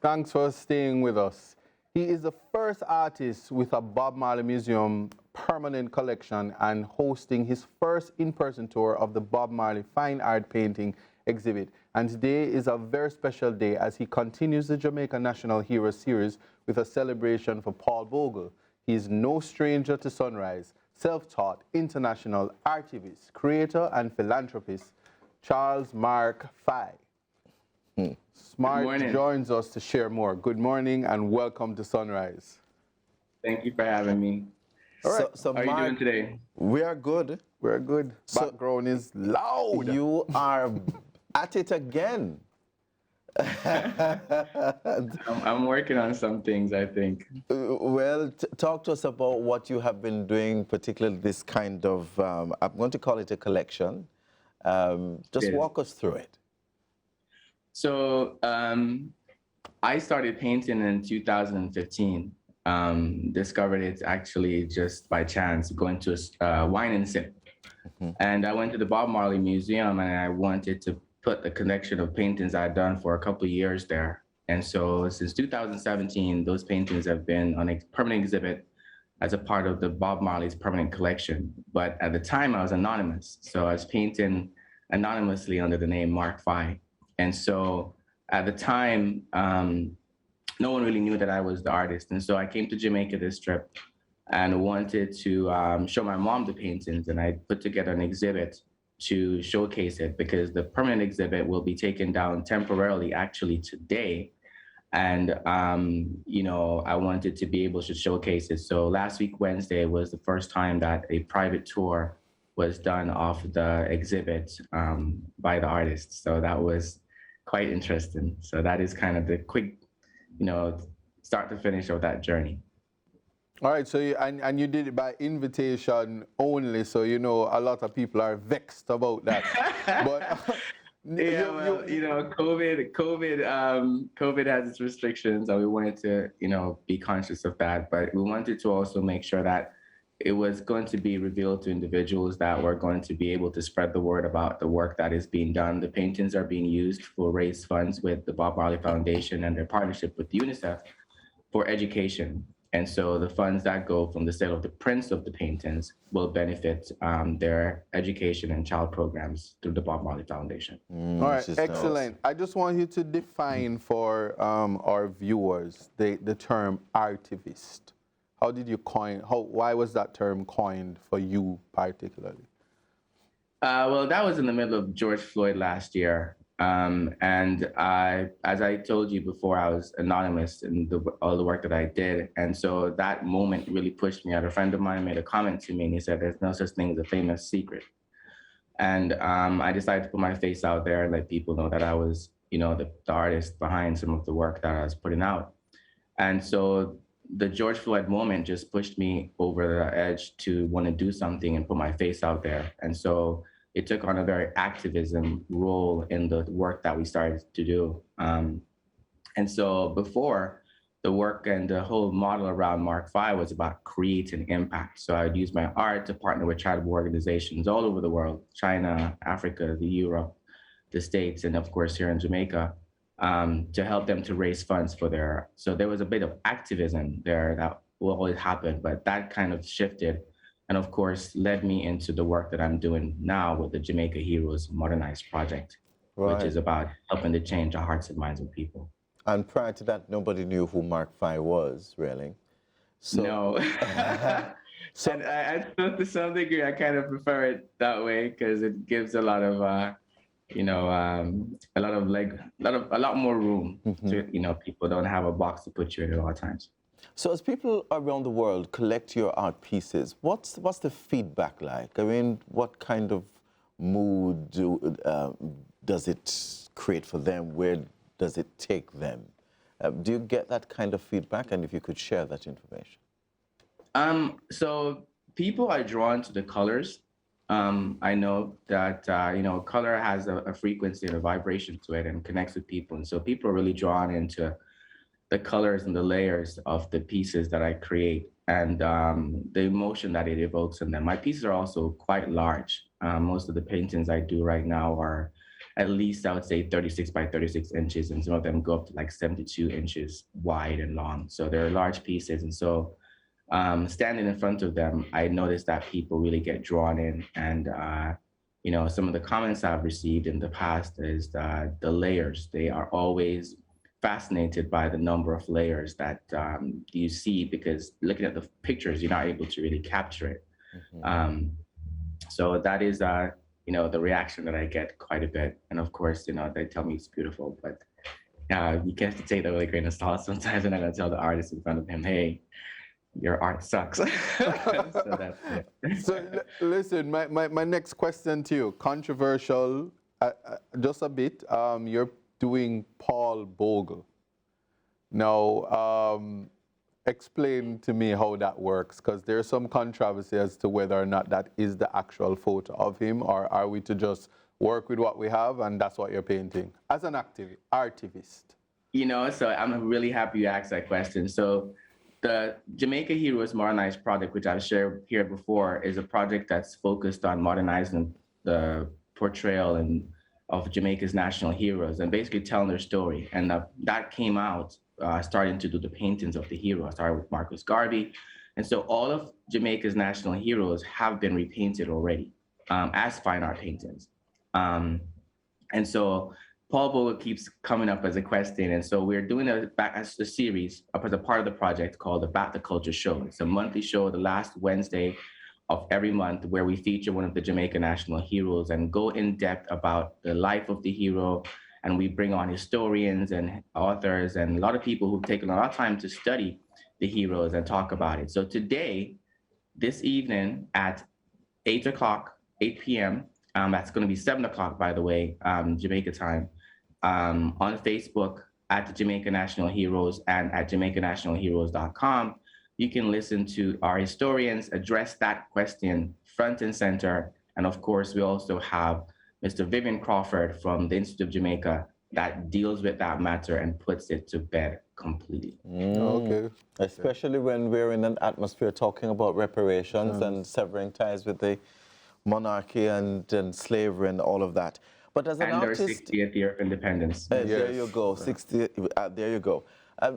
Thanks for staying with us. He is the first artist with a Bob Marley Museum permanent collection and hosting his first in-person tour of the Bob Marley Fine Art Painting exhibit. And today is a very special day as he continues the Jamaica National Heroes series with a celebration for Paul Bogle. He is no stranger to sunrise, self-taught, international artivist, creator, and philanthropist, Charles Mark Fye. Smart joins us to share more. Good morning and welcome to Sunrise. Thank you for having me. All right. How are you doing today? We are good. We're good. Background is loud. You are at it again. I'm working on some things, I think. Well, talk to us about what you have been doing, particularly this kind of, I'm going to call it a collection. Just walk us through it. So I started painting in 2015. Discovered it actually just by chance, going to a wine and sip. And I went to the Bob Marley Museum and I wanted to put the collection of paintings I'd done for a couple of years there. And so since 2017, those paintings have been on a permanent exhibit as a part of the Bob Marley's permanent collection. But at the time I was anonymous. So I was painting anonymously under the name Mark Fye. And so at the time, no one really knew that I was the artist. And so I came to Jamaica this trip and wanted to show my mom the paintings. And I put together an exhibit to showcase it because the permanent exhibit will be taken down temporarily actually today. And, you know, I wanted to be able to showcase it. So last week, Wednesday, was the first time that a private tour was done of the exhibit by the artist. So that was quite interesting. So that is kind of the quick, you know, start to finish of that journey. All right, so and you did it by invitation only, so you know a lot of people are vexed about that. But yeah, well, you know, COVID has its restrictions, and we wanted to, you know, be conscious of that. But we wanted to also make sure that it was going to be revealed to individuals that were going to be able to spread the word about the work that is being done. The paintings are being used for raise funds with the Bob Marley Foundation and their partnership with UNICEF for education. And so the funds that go from the sale of the prints of the paintings will benefit their education and child programs through the Bob Marley Foundation. All right, excellent. I just want you to define for our viewers the term artivist. How did you coin, why was that term coined for you particularly? Well, that was in the middle of George Floyd last year. And as I told you before, I was anonymous in all the work that I did. And so that moment really pushed me out. A friend of mine made a comment to me and he said, there's no such thing as a famous secret. And I decided to put my face out there and let people know that I was, you know, the artist behind some of the work that I was putting out. And so the George Floyd moment just pushed me over the edge to want to do something and put my face out there. And so it took on a very activism role in the work that we started to do. And so before, the work and the whole model around Mark Fye was about creating impact. So I would use my art to partner with charitable organizations all over the world, China, Africa, Europe, the States, and of course here in Jamaica, to help them to raise funds for their, so there was a bit of activism there that will always happen, but that kind of shifted and of course led me into the work that I'm doing now with the Jamaica Heroes Modernized project, which is about helping to change the hearts and minds of people. And prior to that, nobody knew who Mark Fye was, really. So, no. So, and I feel to some degree, I kind of prefer it that way because it gives a lot of, you know, a lot more room to, you know, people don't have a box to put you in at all times. So as people around the world collect your art pieces, what's the feedback like? I mean, what kind of mood does it create for them? Where does it take them? Do you get that kind of feedback? And if you could share that information. So people are drawn to the colors. I know that, you know, color has a frequency and a vibration to it and connects with people. And so people are really drawn into the colors and the layers of the pieces that I create and the emotion that it evokes in them. My pieces are also quite large. Most of the paintings I do right now are at least I would say 36 by 36 inches, and some of them go up to like 72 inches wide and long. So they're large pieces. And so standing in front of them, I noticed that people really get drawn in. And, some of the comments I've received in the past is the layers. They are always fascinated by the number of layers that you see, because looking at the pictures, you're not able to really capture it. So that is, the reaction that I get quite a bit. And of course, they tell me it's beautiful, but you have to take that with a grain of salt sometimes. And I'm going to tell the artist in front of him, hey, your art sucks. So that's it. So listen, my next question to you, controversial, just a bit. You're doing Paul Bogle. Now, explain to me how that works, because there's some controversy as to whether or not that is the actual photo of him, or are we to just work with what we have and that's what you're painting as an ARTivist? So I'm really happy you asked that question. So the Jamaica Heroes Modernized project, which I've shared here before, is a project that's focused on modernizing the portrayal of Jamaica's national heroes and basically telling their story. And that came out starting to do the paintings of the heroes. I started with Marcus Garvey. And so all of Jamaica's national heroes have been repainted already as fine art paintings. And so Paul Bogle keeps coming up as a question. And so we're doing a series as a part of the project called the Back the Culture Show. It's a monthly show, the last Wednesday of every month, where we feature one of the Jamaica national heroes and go in depth about the life of the hero. And we bring on historians and authors and a lot of people who've taken a lot of time to study the heroes and talk about it. So today, this evening at 8 p.m., that's going to be 7 o'clock, by the way, Jamaica time, on Facebook at the Jamaica National Heroes and at JamaicaNationalHeroes.com. You can listen to our historians address that question front and center. And of course, we also have Mr. Vivian Crawford from the Institute of Jamaica that deals with that matter and puts it to bed completely. Okay. Especially when we're in an atmosphere talking about reparations and severing ties with the monarchy and slavery and all of that. But as an artist, their 60th year of independence. There you go, 60. There you go.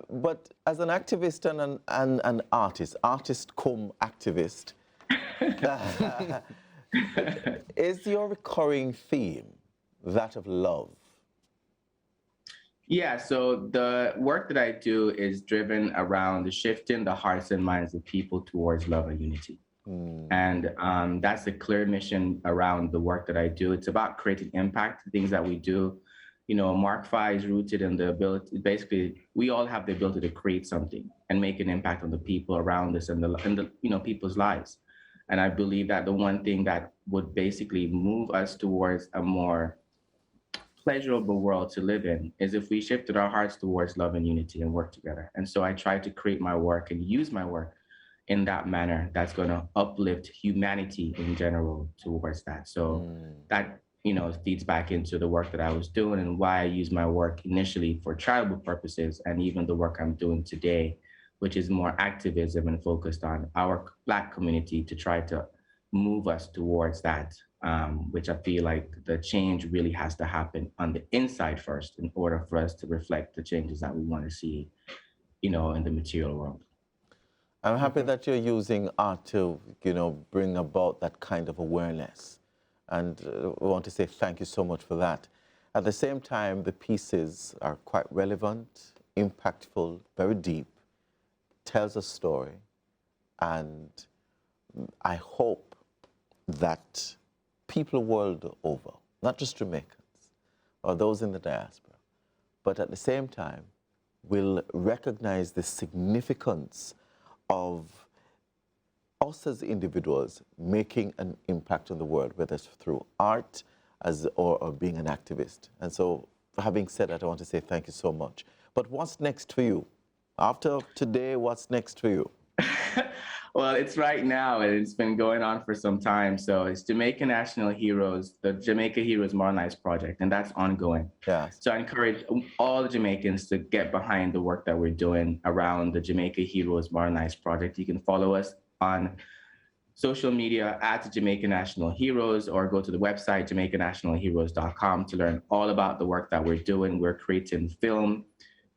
But as an activist and an artist cum activist, is your recurring theme that of love? Yeah, so the work that I do is driven around shifting the hearts and minds of people towards love and unity. And that's the clear mission around the work that I do. It's about creating impact, things that we do. Mark V is rooted in the ability, basically, we all have the ability to create something and make an impact on the people around us and the people's lives. And I believe that the one thing that would basically move us towards a more pleasurable world to live in is if we shifted our hearts towards love and unity and work together. And so I try to create my work and use my work in that manner that's going to uplift humanity in general towards that. So that, feeds back into the work that I was doing and why I use my work initially for charitable purposes, and even the work I'm doing today, which is more activism and focused on our Black community to try to move us towards that, which I feel like the change really has to happen on the inside first in order for us to reflect the changes that we want to see, in the material world. I'm happy that you're using art to, bring about that kind of awareness. And we want to say thank you so much for that. At the same time, the pieces are quite relevant, impactful, very deep, tells a story. And I hope that people world over, not just Jamaicans or those in the diaspora, but at the same time will recognize the significance of us as individuals making an impact on the world, whether it's through art or being an activist. And so, having said that, I want to say thank you so much. But what's next for you? After today, what's next for you? Well, it's right now, and it's been going on for some time. So it's Jamaica National Heroes, the Jamaica Heroes Modernized project, and that's ongoing. Yeah. So I encourage all the Jamaicans to get behind the work that we're doing around the Jamaica Heroes Modernized project. You can follow us on social media at Jamaica National Heroes, or go to the website, JamaicaNationalHeroes.com, to learn all about the work that we're doing. We're creating film,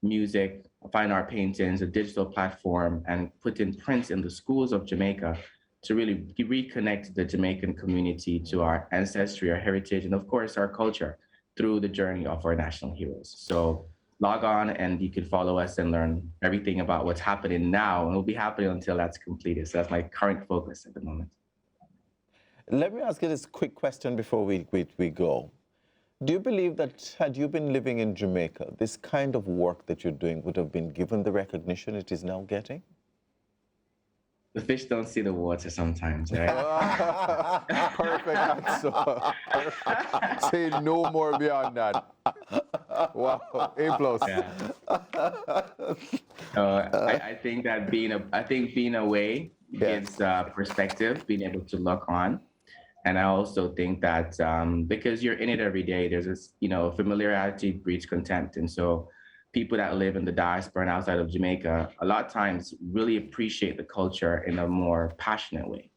music, fine art paintings, a digital platform, and putting prints in the schools of Jamaica to really reconnect the Jamaican community to our ancestry, our heritage, and of course, our culture through the journey of our national heroes. So log on and you can follow us and learn everything about what's happening now, and will be happening until that's completed. So that's my current focus at the moment. Let me ask you this quick question before we go. Do you believe that had you been living in Jamaica, this kind of work that you're doing would have been given the recognition it is now getting? The fish don't see the water sometimes, right? Perfect answer. Say no more beyond that. Wow, A+. Yeah. I think that being away gives perspective, being able to look on. And I also think that because you're in it every day, there's this, familiarity breeds contempt. And so people that live in the diaspora and outside of Jamaica, a lot of times really appreciate the culture in a more passionate way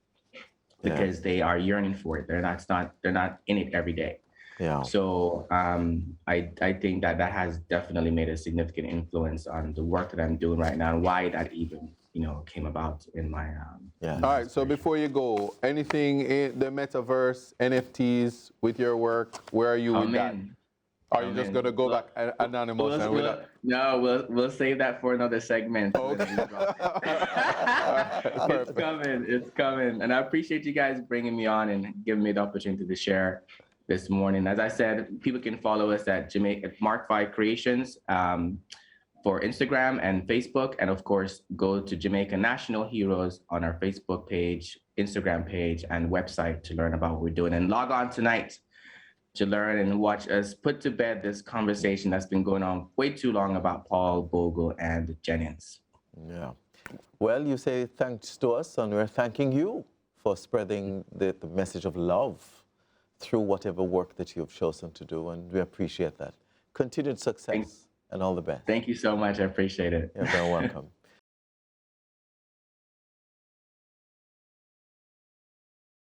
because they are yearning for it. They're not in it every day. Yeah. So I think that has definitely made a significant influence on the work that I'm doing right now, and why that even came about in my All right, so before you go, anything in the metaverse, NFTs with your work, where are you with that? Are you just gonna go back anonymous? We'll save that for another segment. Okay. It's coming. And I appreciate you guys bringing me on and giving me the opportunity to share this morning. As I said, people can follow us at Mark 5 Creations for Instagram and Facebook. And of course, go to Jamaica National Heroes on our Facebook page, Instagram page, and website to learn about what we're doing. And log on tonight to learn and watch us put to bed this conversation that's been going on way too long about Paul, Bogle, and Jennings. Yeah. Well, you say thanks to us, and we're thanking you for spreading the message of love through whatever work that you've chosen to do, and we appreciate that. Continued success and all the best. Thank you so much. I appreciate it. You're very welcome.